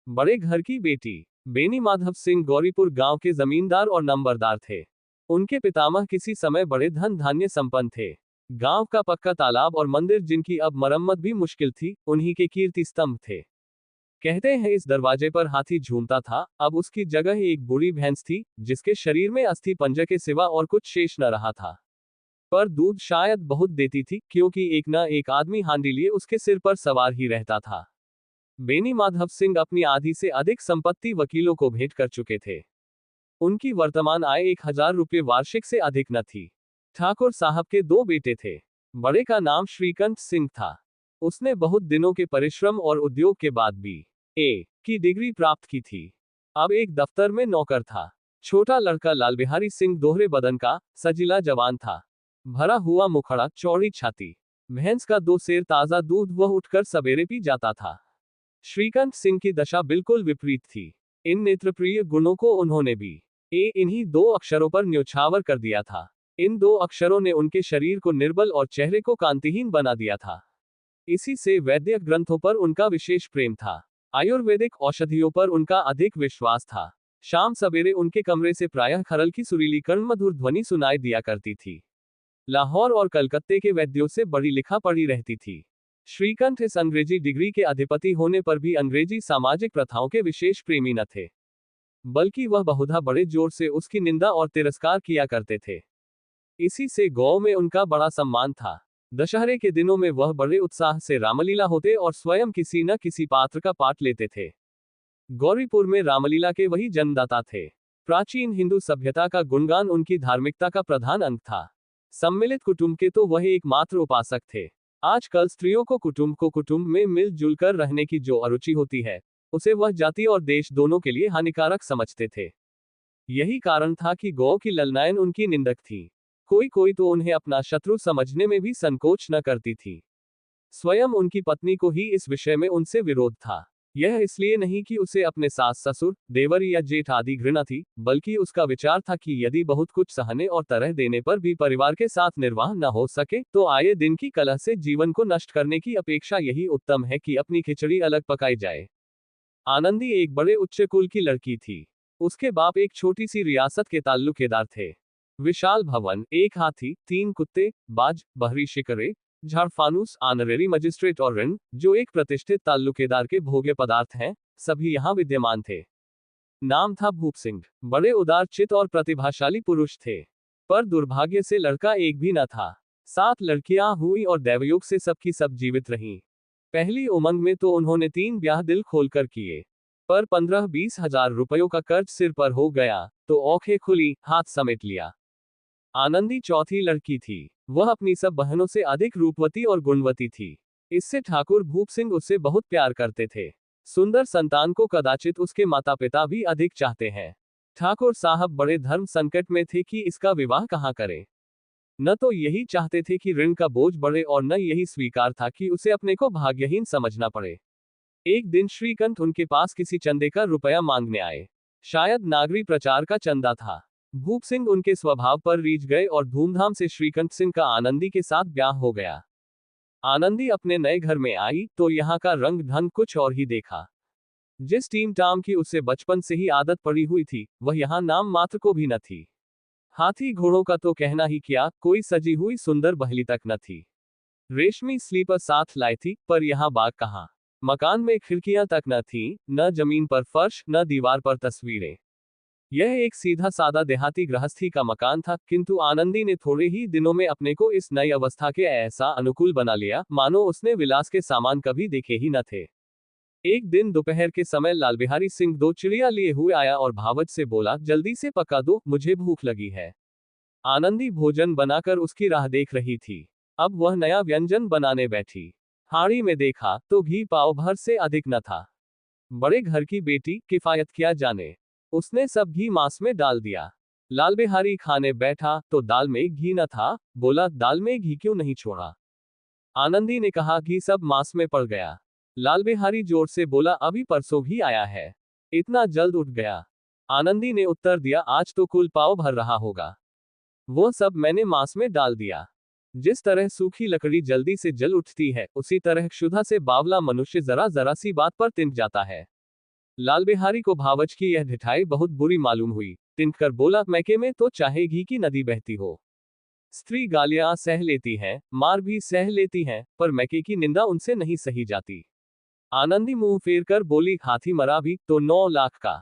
बड़े घर की बेटी। बेनी माधव सिंह गौरीपुर गांव के जमींदार और नंबरदार थे। उनके पितामह किसी समय बड़े धन धान्य संपन्न थे। गांव का पक्का तालाब और मंदिर, जिनकी अब मरम्मत भी मुश्किल थी, उन्हीं के कीर्ति स्तंभ थे। कहते हैं इस दरवाजे पर हाथी झूमता था। अब उसकी जगह एक बूढ़ी भैंस थी, जिसके शरीर में अस्थि पंजर के सिवा और कुछ शेष न रहा था। पर दूध शायद बहुत देती थी, क्योंकि एक न एक आदमी हांडी लिए उसके सिर पर सवार ही रहता था। बेनी माधव सिंह अपनी आधी से अधिक संपत्ति वकीलों को भेंट कर चुके थे। उनकी वर्तमान आय 1000 रुपये वार्षिक से अधिक न थी। ठाकुर साहब के 2 बेटे थे। बड़े का नाम श्रीकंठ सिंह था। उसने बहुत दिनों के परिश्रम और उद्योग के बाद B.A. की डिग्री प्राप्त की थी। अब एक दफ्तर में नौकर था। छोटा लड़का लाल बिहारी सिंह दोहरे बदन का सजीला जवान था। भरा हुआ मुखड़ा, चौड़ी छाती। भैंस का 2 सेर ताजा दूध वह उठकर सवेरे पी जाता था। श्रीकंठ सिंह की दशा बिल्कुल विपरीत थी। इन नेत्रप्रिय गुणों को उन्होंने इन्हीं 2 अक्षरों पर न्योछावर कर दिया था। इन 2 अक्षरों ने उनके शरीर को निर्बल और चेहरे को कांतिहीन बना दिया था। इसी से वैद्य ग्रंथों पर उनका विशेष प्रेम था। आयुर्वेदिक औषधियों पर उनका अधिक विश्वास था। शाम सवेरे उनके कमरे से प्रायः खरल की सुरीली कर्णमधुर ध्वनि सुनाई दिया करती थी। लाहौर और कलकत्ते के वैद्यों से बड़ी लिखा पढ़ी रहती थी। श्रीकंठ इस अंग्रेजी डिग्री के अधिपति होने पर भी अंग्रेजी सामाजिक प्रथाओं के विशेष प्रेमी न थे, बल्कि वह बहुधा बड़े जोर से उसकी निंदा और तिरस्कार किया करते थे। इसी से गांव में उनका बड़ा सम्मान था। दशहरे के दिनों में वह बड़े उत्साह से रामलीला होते और स्वयं किसी न किसी पात्र का पाठ लेते थे। गौरीपुर में रामलीला के वही जन्मदाता थे। प्राचीन हिंदू सभ्यता का गुणगान उनकी धार्मिकता का प्रधान अंग था। सम्मिलित कुटुंब के तो वह एकमात्र उपासक थे। आजकल स्त्रियों को कुटुंब में मिलजुल कर रहने की जो अरुचि होती है, उसे वह जाति और देश दोनों के लिए हानिकारक समझते थे। यही कारण था कि गौ की ललनायन उनकी निंदक थी। कोई तो उन्हें अपना शत्रु समझने में भी संकोच न करती थी। स्वयं उनकी पत्नी को ही इस विषय में उनसे विरोध था। यह इसलिए नहीं कि उसे अपने सास ससुर, देवर या जेठ आदि घृणा थी, बल्कि उसका विचार था कि यदि बहुत कुछ सहने और तरह देने पर भी परिवार के साथ निर्वाह न हो सके, तो आए दिन की कलह से जीवन को नष्ट करने की अपेक्षा यही उत्तम है कि अपनी खिचड़ी अलग पकाई जाए। आनंदी एक बड़े उच्च कुल की लड़की थी। उसके बाप एक छोटी सी रियासत के ताल्लुकेदार थे। विशाल भवन, 1 हाथी, 3 कुत्ते, बाज, बहरी शिकरे, झाड़फानूस, ऑनरेरी मजिस्ट्रेट और ऋण, जो एक प्रतिष्ठित ताल्लुकेदार के भोग्य पदार्थ हैं, सभी यहाँ विद्यमान थे। नाम था भूप सिंह। बड़े उदार चित्त और प्रतिभाशाली पुरुष थे, पर दुर्भाग्य से लड़का एक भी न था। 7 लड़कियां हुई और दैवयोग से सबकी सब जीवित रहीं। पहली उमंग में तो उन्होंने 3 ब्याह दिल खोलकर किए, पर 15-20 हजार रुपयों का कर्ज सिर पर हो गया, तो औखें खुली, हाथ समेट लिया। आनंदी चौथी लड़की थी। वह अपनी सब बहनों से अधिक रूपवती और गुणवती थी। इससे ठाकुर भूप सिंह उससे बहुत प्यार करते थे। सुंदर संतान को कदाचित उसके माता पिता भी अधिक चाहते हैं। ठाकुर साहब बड़े धर्म संकट में थे कि इसका विवाह कहाँ करें। न तो यही चाहते थे कि ऋण का बोझ बढ़े, और न यही स्वीकार था कि उसे अपने को भाग्यहीन समझना पड़े। एक दिन श्रीकंठ उनके पास किसी चंदे का रुपया मांगने आए। शायद नागरी प्रचार का चंदा था। भूप सिंह उनके स्वभाव पर रीझ गए और धूमधाम से श्रीकंठ सिंह का आनंदी के साथ ब्याह हो गया। आनंदी अपने नए घर में आई तो यहाँ का रंग ढंग कुछ और ही देखा। जिस टीम टाम की उसे बचपन से ही आदत पड़ी हुई थी, वह यहाँ नाम मात्र को भी न थी। हाथी घोड़ों का तो कहना ही क्या, कोई सजी हुई सुंदर बहली तक न थी। रेशमी स्लीपर साथ लाई थी, पर यहाँ बाग कहाँ। मकान में खिड़कियां तक न थीं, न जमीन पर फर्श, न दीवार पर तस्वीरें। यह एक सीधा सादा देहाती गृहस्थी का मकान था, किंतु आनंदी ने थोड़े ही दिनों में अपने को इस नई अवस्था के ऐसा अनुकूल बना लिया, मानो उसने विलास के सामान कभी देखे ही न थे। एक दिन दोपहर के समय लाल बिहारी सिंह 2 चिड़िया लिए हुए आया और भावज से बोला, जल्दी से पका दो, मुझे भूख लगी है। आनंदी भोजन बनाकर उसकी राह देख रही थी। अब वह नया व्यंजन बनाने बैठी। हाड़ी में देखा तो घी पाव भर से अधिक न था। बड़े घर की बेटी, किफायत क्या जाने। उसने सब घी मांस में डाल दिया। लाल बिहारी खाने बैठा तो दाल में घी न था। बोला, दाल में घी क्यों नहीं छोड़ा। आनंदी ने कहा, घी सब मांस में पड़ गया। लाल बिहारी जोर से बोला, अभी परसों घी आया है, इतना जल्द उठ गया। आनंदी ने उत्तर दिया, आज तो कुल पाव भर रहा होगा, वो सब मैंने मांस में डाल दिया। जिस तरह सूखी लकड़ी जल्दी से जल उठती है, उसी तरह क्षुधा से बावला मनुष्य जरा जरा सी बात पर तिनक जाता है। लाल बिहारी को भावच की यह ढिठाई बहुत बुरी मालूम हुई। तिनकर बोला, मैके में तो चाहे घी की नदी बहती हो। स्त्री गालियां सह लेती हैं, मार भी सह लेती हैं, पर मैके की निंदा उनसे नहीं सही जाती। आनंदी मुंह फेर कर बोली, हाथी मरा भी तो 9 लाख का।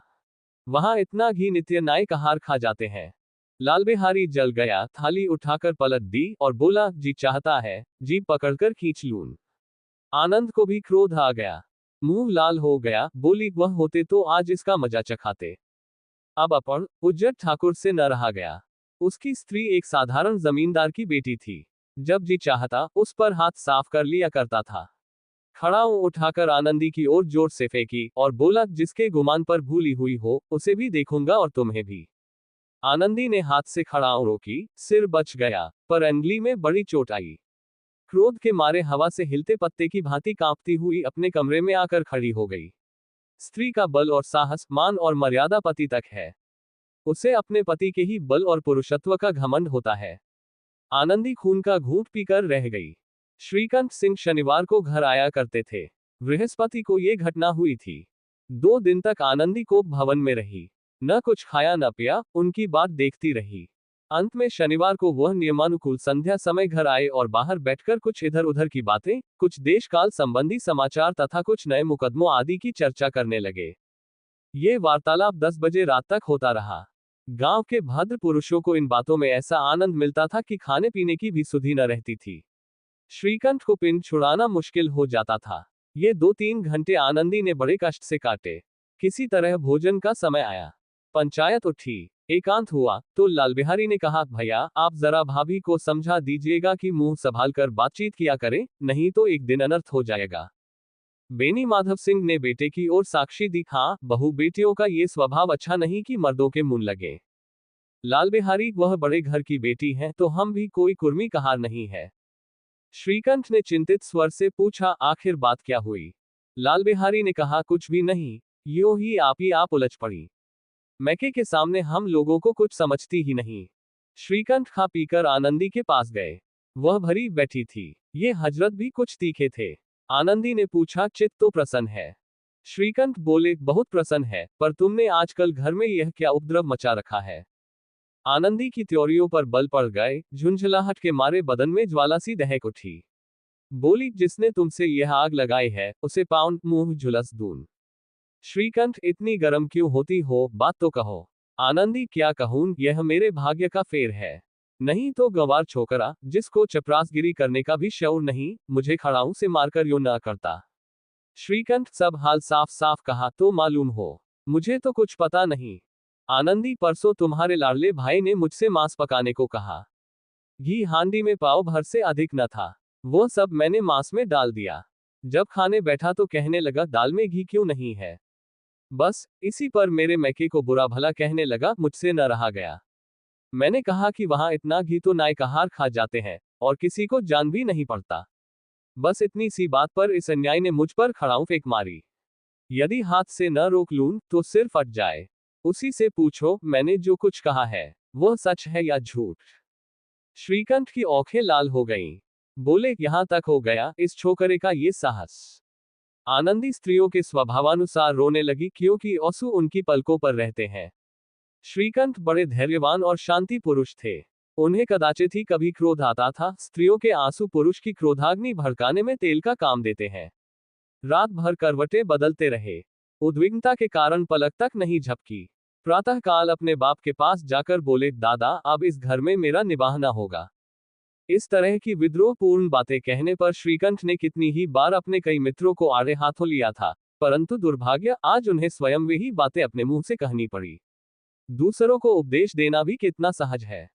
वहां इतना घी नित्य नाय कहार खा जाते हैं। लाल बिहारी जल गया, थाली उठाकर पलट दी और बोला, जी चाहता है जीभ पकड़कर खींच लूं। आनंद को भी क्रोध आ गया, मुंह लाल हो गया। बोली, वह होते तो आज इसका मजा चखाते। अब अपन उज्जर ठाकुर से न रहा गया। उसकी स्त्री एक साधारण जमींदार की बेटी थी। जब जी चाहता उस पर हाथ साफ कर लिया करता था। खड़ाऊ उठाकर आनंदी की ओर जोर से फेंकी और बोला, जिसके गुमान पर भूली हुई हो उसे भी देखूंगा और तुम्हें भी। आनंदी ने हाथ से खड़ाऊ रोकी, सिर बच गया, पर अंगुली में बड़ी चोट आई। क्रोध के मारे हवा से हिलते पत्ते की भांति कांपती हुई अपने कमरे में आकर खड़ी हो गई। स्त्री का बल और साहस, मान और मर्यादा पति तक है। उसे अपने पति के ही बल और पुरुषत्व का घमंड होता है। आनंदी खून का घूंट पीकर रह गई। श्रीकांत सिंह शनिवार को घर आया करते थे। बृहस्पति को ये घटना हुई थी। 2 दिन तक आनंदी कोप भवन में रही। न कुछ खाया न पिया, उनकी बात देखती रही। अंत में शनिवार को वह नियमानुकूल संध्या समय घर आए और बाहर बैठकर कुछ इधर उधर की बातें, कुछ देश काल संबंधी समाचार तथा कुछ नए मुकदमों आदि की चर्चा करने लगे। ये वार्तालाप 10 बजे रात तक होता रहा। गांव के भद्र पुरुषों को इन बातों में ऐसा आनंद मिलता था कि खाने पीने की भी सुधि न रहती थी। श्रीकंठ को पिंड छुड़ाना मुश्किल हो जाता था। ये 2-3 घंटे आनंदी ने बड़े कष्ट से काटे। किसी तरह भोजन का समय आया। पंचायत उठी, एकांत हुआ, तो लाल बिहारी ने कहा, भैया आप जरा भाभी को समझा दीजिएगा कि मुंह संभाल कर बातचीत किया करें, नहीं तो एक दिन अनर्थ हो जाएगा। बेनी माधव सिंह ने बेटे की ओर साक्षी दी, हाँ बहू बेटियों का ये स्वभाव अच्छा नहीं कि मर्दों के मुंह लगे। लाल बिहारी, वह बड़े घर की बेटी है तो हम भी कोई कुर्मी कहार नहीं है। श्रीकंठ ने चिंतित स्वर से पूछा, आखिर बात क्या हुई? लाल बिहारी ने कहा, कुछ भी नहीं, यूं ही आप उलझ पड़ी। मैके के सामने हम लोगों को कुछ समझती ही नहीं। श्रीकंठ खा पीकर आनंदी के पास गए। वह भरी बैठी थी। ये हजरत भी कुछ तीखे थे। आनंदी ने पूछा, चित्त तो प्रसन्न है? श्रीकंठ बोले, बहुत प्रसन्न है, पर तुमने आजकल घर में यह क्या उपद्रव मचा रखा है? आनंदी की त्योरियों पर बल पड़ गए। झुंझलाहट के मारे बदन में ज्वाला सी दहक उठी। बोली, जिसने तुमसे यह आग लगाई है उसे पाँव मुंह झुलस दूं। श्रीकंठ, इतनी गर्म क्यों होती हो, बात तो कहो। आनंदी, क्या कहूं, यह मेरे भाग्य का फेर है। नहीं तो गंवार छोकरा, जिसको चपरासगिरी करने का भी शौर नहीं, मुझे खड़ाऊ से मारकर यूं न करता। श्रीकंठ, सब हाल साफ साफ कहा तो मालूम हो। मुझे तो कुछ पता नहीं। आनंदी, परसों तुम्हारे लाडले भाई ने मुझसे मांस पकाने को कहा। घी हांडी में पाव भर से अधिक न था। वो सब मैंने मांस में डाल दिया। जब खाने बैठा तो कहने लगा, दाल में घी क्यों नहीं है? बस इसी पर मेरे मैके को बुरा भला कहने लगा, मुझसे न रहा गया। मैंने कहा कि वहां इतना घी तो नाय कहार खा जाते हैं, और किसी को जान भी नहीं पड़ता। बस इतनी सी बात पर इस अन्याय ने मुझ पर खड़ाऊ फेंक मारी। यदि हाथ से न रोक लूं तो सिर फट जाए। उसी से पूछो, मैंने जो कुछ कहा है वह सच है या झूठ? श्रीकंठ की आंखें लाल हो गईं। बोले, यहां तक हो गया इस छोकरे का ये साहस। आनंदी स्त्रियों के स्वभावानुसार रोने लगी, क्योंकि आंसू उनकी पलकों पर रहते हैं। श्रीकंठ बड़े धैर्यवान और शांति पुरुष थे। उन्हें कदाचित ही कभी क्रोध आता था। स्त्रियों के आंसू पुरुष की क्रोधाग्नि भड़काने में तेल का काम देते हैं। रात भर करवटें बदलते रहे। उद्विग्नता के कारण पलक तक नहीं झपकी। प्रातःकाल अपने बाप के पास जाकर बोले, दादा अब इस घर में मेरा निवाह न होगा। इस तरह की विद्रोहपूर्ण बातें कहने पर श्रीकंठ ने कितनी ही बार अपने कई मित्रों को आड़े हाथों लिया था, परंतु दुर्भाग्य आज उन्हें स्वयं वे ही बातें अपने मुंह से कहनी पड़ी। दूसरों को उपदेश देना भी कितना सहज है।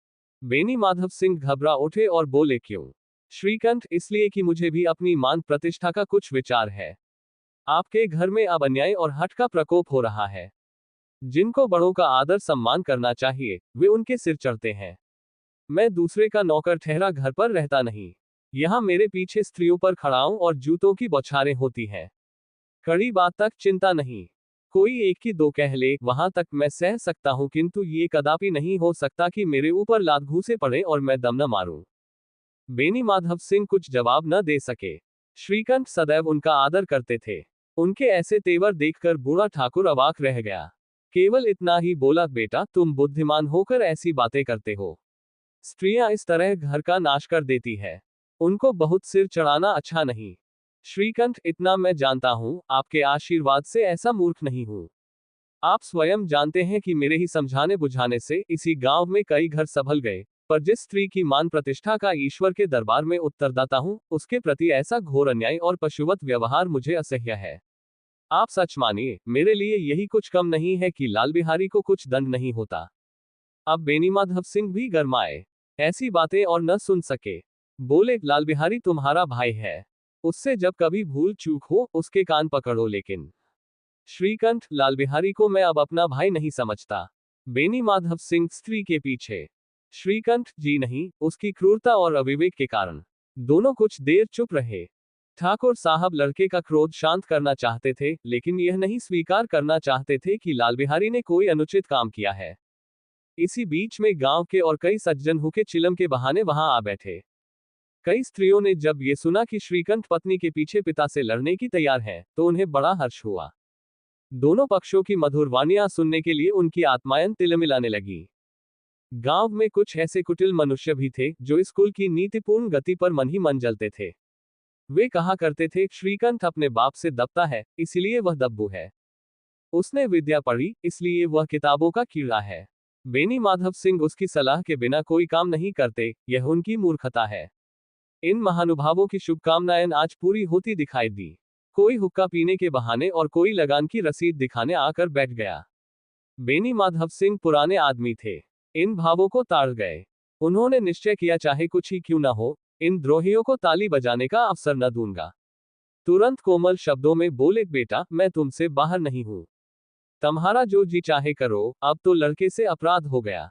बेनी माधव सिंह घबरा उठे और बोले, क्यों? श्रीकंठ, इसलिए कि मुझे भी अपनी मान प्रतिष्ठा का कुछ विचार है। आपके घर में अब अन्याय और हठ का प्रकोप हो रहा है। जिनको बड़ों का आदर सम्मान करना चाहिए वे उनके सिर चढ़ते हैं। मैं दूसरे का नौकर ठहरा घर पर रहता नहीं। यहाँ मेरे पीछे स्त्रियों पर खड़ाऊं और जूतों की बौछारें होती हैं। कड़ी बात तक चिंता नहीं। कोई एक की दो कह ले, वहां तक मैं सह सकता हूं, किंतु ये कदापि नहीं हो सकता कि मेरे ऊपर लात घूंसे पड़े और मैं दम न मारूं। बेनी माधव सिंह कुछ जवाब न दे सके। श्रीकंठ सदैव उनका आदर करते थे। उनके ऐसे तेवर देखकर बूढ़ा ठाकुर अवाक रह गया। केवल इतना ही बोला, बेटा तुम बुद्धिमान होकर ऐसी बातें करते हो। स्त्रियां इस तरह घर का नाश कर देती है। उनको बहुत सिर चढ़ाना अच्छा नहीं। श्रीकंठ, इतना मैं जानता हूं, आपके आशीर्वाद से ऐसा मूर्ख नहीं हूं। आप स्वयं जानते हैं कि मेरे ही समझाने बुझाने से इसी गांव में कई घर संभल गए, पर जिस स्त्री की मान प्रतिष्ठा का ईश्वर के दरबार में उत्तरदाता हूं, उसके प्रति ऐसा घोर अन्याय और पशुवत व्यवहार मुझे असह्य है। आप सच मानिए, मेरे लिए यही कुछ कम नहीं है कि लाल बिहारी को कुछ दंड नहीं होता। अब बेनीमाधव सिंह भी गरमाए, ऐसी बातें और न सुन सके। बोले, लाल बिहारी तुम्हारा भाई है, उससे जब कभी भूल चूक हो उसके कान पकड़ो। लेकिन श्रीकंठ, लाल बिहारी को मैं अब अपना भाई नहीं समझता। बेनीमाधव सिंह स्त्री के पीछे। श्रीकंठ, जी नहीं, उसकी क्रूरता और अविवेक के कारण। दोनों कुछ देर चुप रहे। ठाकुर साहब लड़के का क्रोध शांत करना चाहते थे, लेकिन यह नहीं स्वीकार करना चाहते थे कि लाल बिहारी ने कोई अनुचित काम किया है। इसी बीच में गांव के और कई सज्जन हुके चिलम के बहाने वहां आ बैठे। कई स्त्रियों ने जब ये सुना कि श्रीकंठ पत्नी के पीछे पिता से लड़ने की तैयार है, तो उन्हें बड़ा हर्ष हुआ। दोनों पक्षों की मधुर वाणियां सुनने के लिए उनकी आत्माएं तिलमिलाने लगी। गांव में कुछ ऐसे कुटिल मनुष्य भी थे जो इस कुल की नीतिपूर्ण गति पर मन ही मन जलते थे। वे कहा करते थे, श्रीकंठ अपने बाप से दबता है, इसलिए वह दब्बू है। उसने विद्या पढ़ी, इसलिए वह किताबों का कीड़ा है। बेनीमाधव सिंह उसकी सलाह के बिना कोई काम नहीं करते, यह उनकी मूर्खता है। इन महानुभावों की शुभकामनाएं आज पूरी होती दिखाई दी। कोई हुक्का पीने के बहाने और कोई लगान की रसीद दिखाने आकर बैठ गया। बेनीमाधव सिंह पुराने आदमी थे, इन भावों को ताड़ गए। उन्होंने निश्चय किया, चाहे कुछ ही क्यों न हो, इन द्रोहियों को ताली बजाने का अवसर न दूंगा। तुरंत कोमल शब्दों में बोले, बेटा मैं तुमसे बाहर नहीं हूं, तुम्हारा जो जी चाहे करो। अब तो लड़के से अपराध हो गया।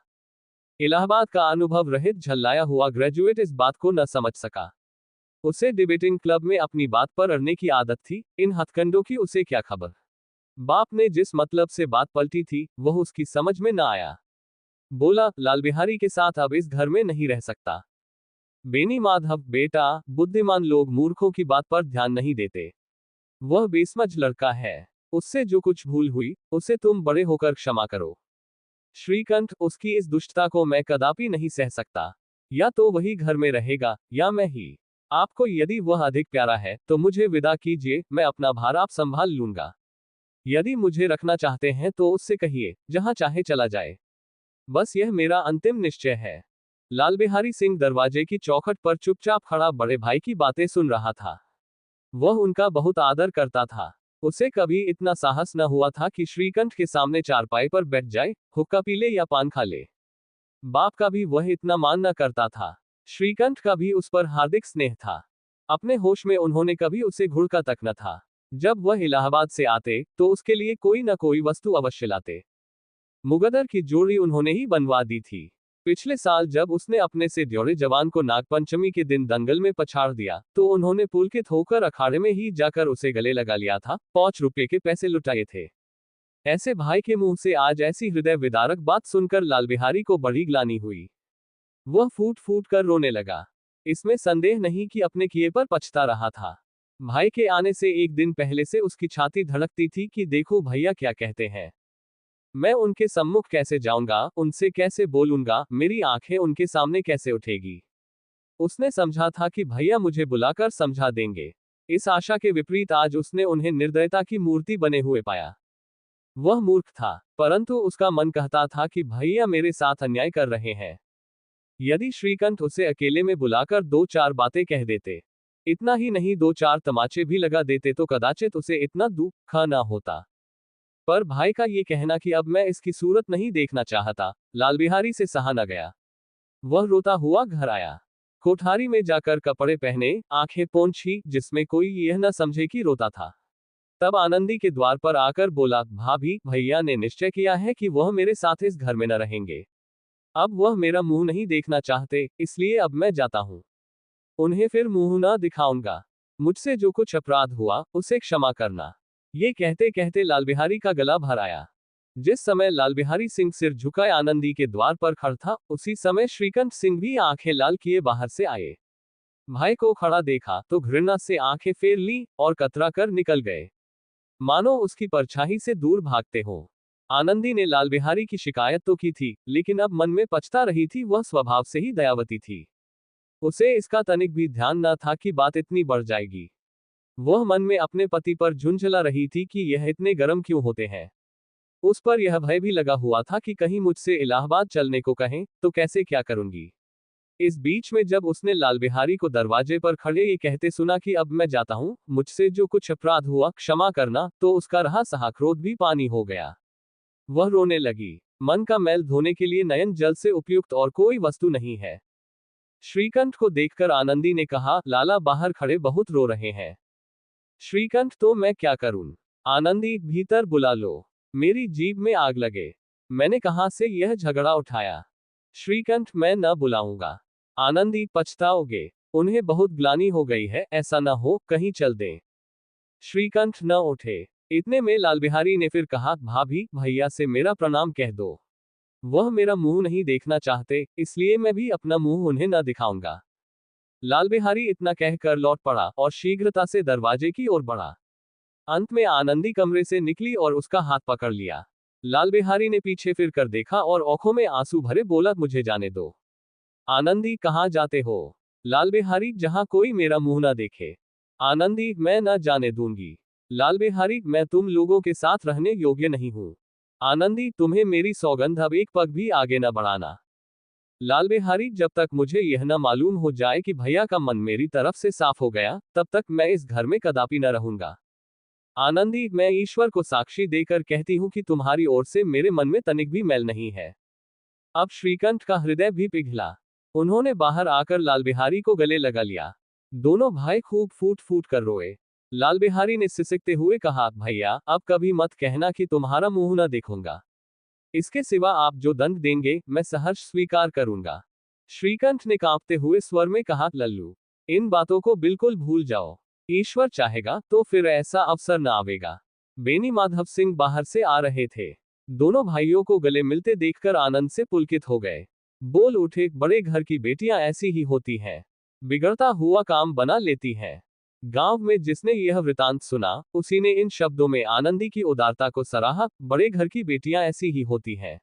इलाहाबाद का अनुभव रहित झल्लाया हुआ ग्रेजुएट इस बात को न समझ सका। उसे डिबेटिंग क्लब में अपनी बात पर अड़ने की आदत थी, इन हथकंडों की उसे क्या खबर। बाप ने जिस मतलब से बात पलटी थी, वह उसकी समझ में न आया। बोला, लाल बिहारी के साथ अब इस घर में नहीं रह सकता। बेनीमाधव, बेटा, बुद्धिमान लोग मूर्खों की बात पर ध्यान नहीं देते। वह बेसमझ लड़का है, उससे जो कुछ भूल हुई, उसे तुम बड़े होकर क्षमा करो। श्रीकंठ, उसकी इस दुष्टता को मैं कदापि नहीं सह सकता। या तो वही घर में रहेगा, या मैं ही। आपको यदि वह अधिक प्यारा है, तो मुझे विदा कीजिए, मैं अपना भार आप संभाल लूंगा। यदि मुझे रखना चाहते हैं तो उससे कहिए, जहां चाहे चला जाए। बस यह मेरा अंतिम निश्चय है। लाल बिहारी सिंह दरवाजे की चौखट पर चुपचाप खड़ा बड़े भाई की बातें सुन रहा था। वह उनका बहुत आदर करता था। उसे कभी इतना साहस न हुआ था कि श्रीकंठ के सामने चारपाई पर बैठ जाए, हुक्का पी ले या पान खा ले। बाप का भी वह इतना मान न करता था। श्रीकंठ का भी उस पर हार्दिक स्नेह था। अपने होश में उन्होंने कभी उसे घुड़का तक न था। जब वह इलाहाबाद से आते, तो उसके लिए कोई न कोई वस्तु अवश्य लाते। मुगदर की जोड़ी उन्होंने ही बनवा दी थी। पिछले साल जब उसने अपने से ड्योढ़े जवान को नागपंचमी के दिन दंगल में पछाड़ दिया, तो उन्होंने पुलकित होकर अखाड़े में ही जाकर उसे गले लगा लिया था, 5 रुपये के पैसे लुटाए थे। ऐसे भाई के मुंह से आज ऐसी हृदय विदारक बात सुनकर लाल बिहारी को बड़ी ग्लानि हुई। वह फूट फूट कर रोने लगा। इसमें संदेह नहीं कि अपने किए पर पछता रहा था। भाई के आने से एक दिन पहले से उसकी छाती धड़कती थी कि देखो भैया क्या कहते हैं। मैं उनके सम्मुख कैसे जाऊंगा, उनसे कैसे बोलूंगा, मेरी आंखें उनके सामने कैसे उठेगी। उसने समझा था कि भैया मुझे बुलाकर समझा देंगे। इस आशा के विपरीत आज उसने उन्हें निर्दयता की मूर्ति बने हुए पाया। वह मूर्ख था, परंतु उसका मन कहता था कि भैया मेरे साथ अन्याय कर रहे हैं। यदि श्रीकंठ उसे अकेले में बुलाकर 2-4 बातें कह देते, इतना ही नहीं 2-4 तमाचे भी लगा देते, तो कदाचित उसे इतना दुख न होता। पर भाई का ये कहना कि अब मैं इसकी सूरत नहीं देखना चाहता, लाल बिहारी से सहा न गया। वह रोता हुआ घर आया। कोठारी में जाकर कपड़े पहने, आंखें पोंछी, जिसमें कोई यह न समझे कि रोता था। तब आनंदी के द्वार पर आकर बोला, भाभी, भैया ने निश्चय किया है कि वह मेरे साथ इस घर में न रहेंगे। अब वह मेरा मुंह नहीं देखना चाहते, इसलिए अब मैं जाता हूं। उन्हें फिर मुंह न दिखाऊंगा। मुझसे जो कुछ अपराध हुआ, उसे क्षमा करना। ये कहते कहते लाल बिहारी का गला भर आया। जिस समय लाल बिहारी सिंह सिर झुकाए आनंदी के द्वार पर खड़ा था, उसी समय श्रीकंठ सिंह भी आंखें लाल किए बाहर से आए। भाई को खड़ा देखा तो घृणा से आंखें फेर ली और कतरा कर निकल गए। मानो उसकी परछाई से दूर भागते हो। आनंदी ने लाल बिहारी की शिकायत तो की थी, लेकिन अब मन में पछता रही थी। वह स्वभाव से ही दयावती थी। उसे इसका तनिक भी ध्यान न था कि बात इतनी बढ़ जाएगी। वह मन में अपने पति पर झुंझला रही थी कि यह इतने गर्म क्यों होते हैं। उस पर यह भय भी लगा हुआ था कि कहीं मुझसे इलाहाबाद चलने को कहें तो कैसे क्या करूंगी। इस बीच में जब उसने लाल बिहारी को दरवाजे पर खड़े ये कहते सुना कि अब मैं जाता हूं, मुझसे जो कुछ अपराध हुआ क्षमा करना, तो उसका रहा सहा क्रोध भी पानी हो गया। वह रोने लगी। मन का मैल धोने के लिए नयन जल से उपयुक्त और कोई वस्तु नहीं है। श्रीकंठ को देखकर आनंदी ने कहा, लाला बाहर खड़े बहुत रो रहे हैं। श्रीकंठ, तो मैं क्या करूं? आनंदी, भीतर बुला लो। मेरी जीभ में आग लगे। मैंने कहां से यह झगड़ा उठाया? श्रीकंठ, मैं न बुलाऊंगा। आनंदी, पछताओगे। उन्हें बहुत ग्लानि हो गई है, ऐसा न हो कहीं चल दें। श्रीकंठ न उठे। इतने में लाल बिहारी ने फिर कहा, भाभी, भैया से मेरा प्रणाम कह दो। वह मेरा मुंह नहीं देखना चाहते, इसलिए मैं भी अपना मुंह उन्हें न दिखाऊंगा। लाल बिहारी इतना कहकर लौट पड़ा और शीघ्रता से दरवाजे की ओर बढ़ा। अंत में आनंदी कमरे से निकली और उसका हाथ पकड़ लिया। लाल बिहारी ने पीछे फिर कर देखा और आंखों में आंसू भरे बोला, मुझे जाने दो। आनंदी, कहाँ जाते हो? लाल बिहारी, जहां कोई मेरा मुंह ना देखे। आनंदी, मैं न जाने दूंगी। लाल बिहारी, मैं तुम लोगों के साथ रहने योग्य नहीं हूं। आनंदी, तुम्हें मेरी सौगंध, अब एक पग भी आगे न बढ़ाना। लाल बिहारी, जब तक मुझे यह न मालूम हो जाए कि भैया का मन मेरी तरफ से साफ हो गया, तब तक मैं इस घर में कदापि न रहूंगा। आनंदी, मैं ईश्वर को साक्षी देकर कहती हूं कि तुम्हारी ओर से मेरे मन में तनिक भी मैल नहीं है। अब श्रीकंठ का हृदय भी पिघला। उन्होंने बाहर आकर लाल बिहारी को गले लगा लिया। दोनों भाई खूब फूट फूट कर रोए। लाल बिहारी ने सिसकते हुए कहा, भैया, अब कभी मत कहना कि तुम्हारा मुंह न देखूंगा। इसके सिवा आप जो दंड देंगे, मैं सहर्ष स्वीकार करूंगा। श्रीकंठ ने कांपते हुए स्वर में कहा, लल्लू, इन बातों को बिल्कुल भूल जाओ। ईश्वर चाहेगा तो फिर ऐसा अवसर न आवेगा। बेनी माधव सिंह बाहर से आ रहे थे। दोनों भाइयों को गले मिलते देखकर आनंद से पुलकित हो गए। बोल उठे, बड़े घर की बेटियां ऐसी ही होती हैं। बिगड़ता हुआ काम बना लेती हैं। गांव में जिसने यह वृतांत सुना, उसी ने इन शब्दों में आनंदी की उदारता को सराहा। बड़े घर की बेटियां ऐसी ही होती हैं।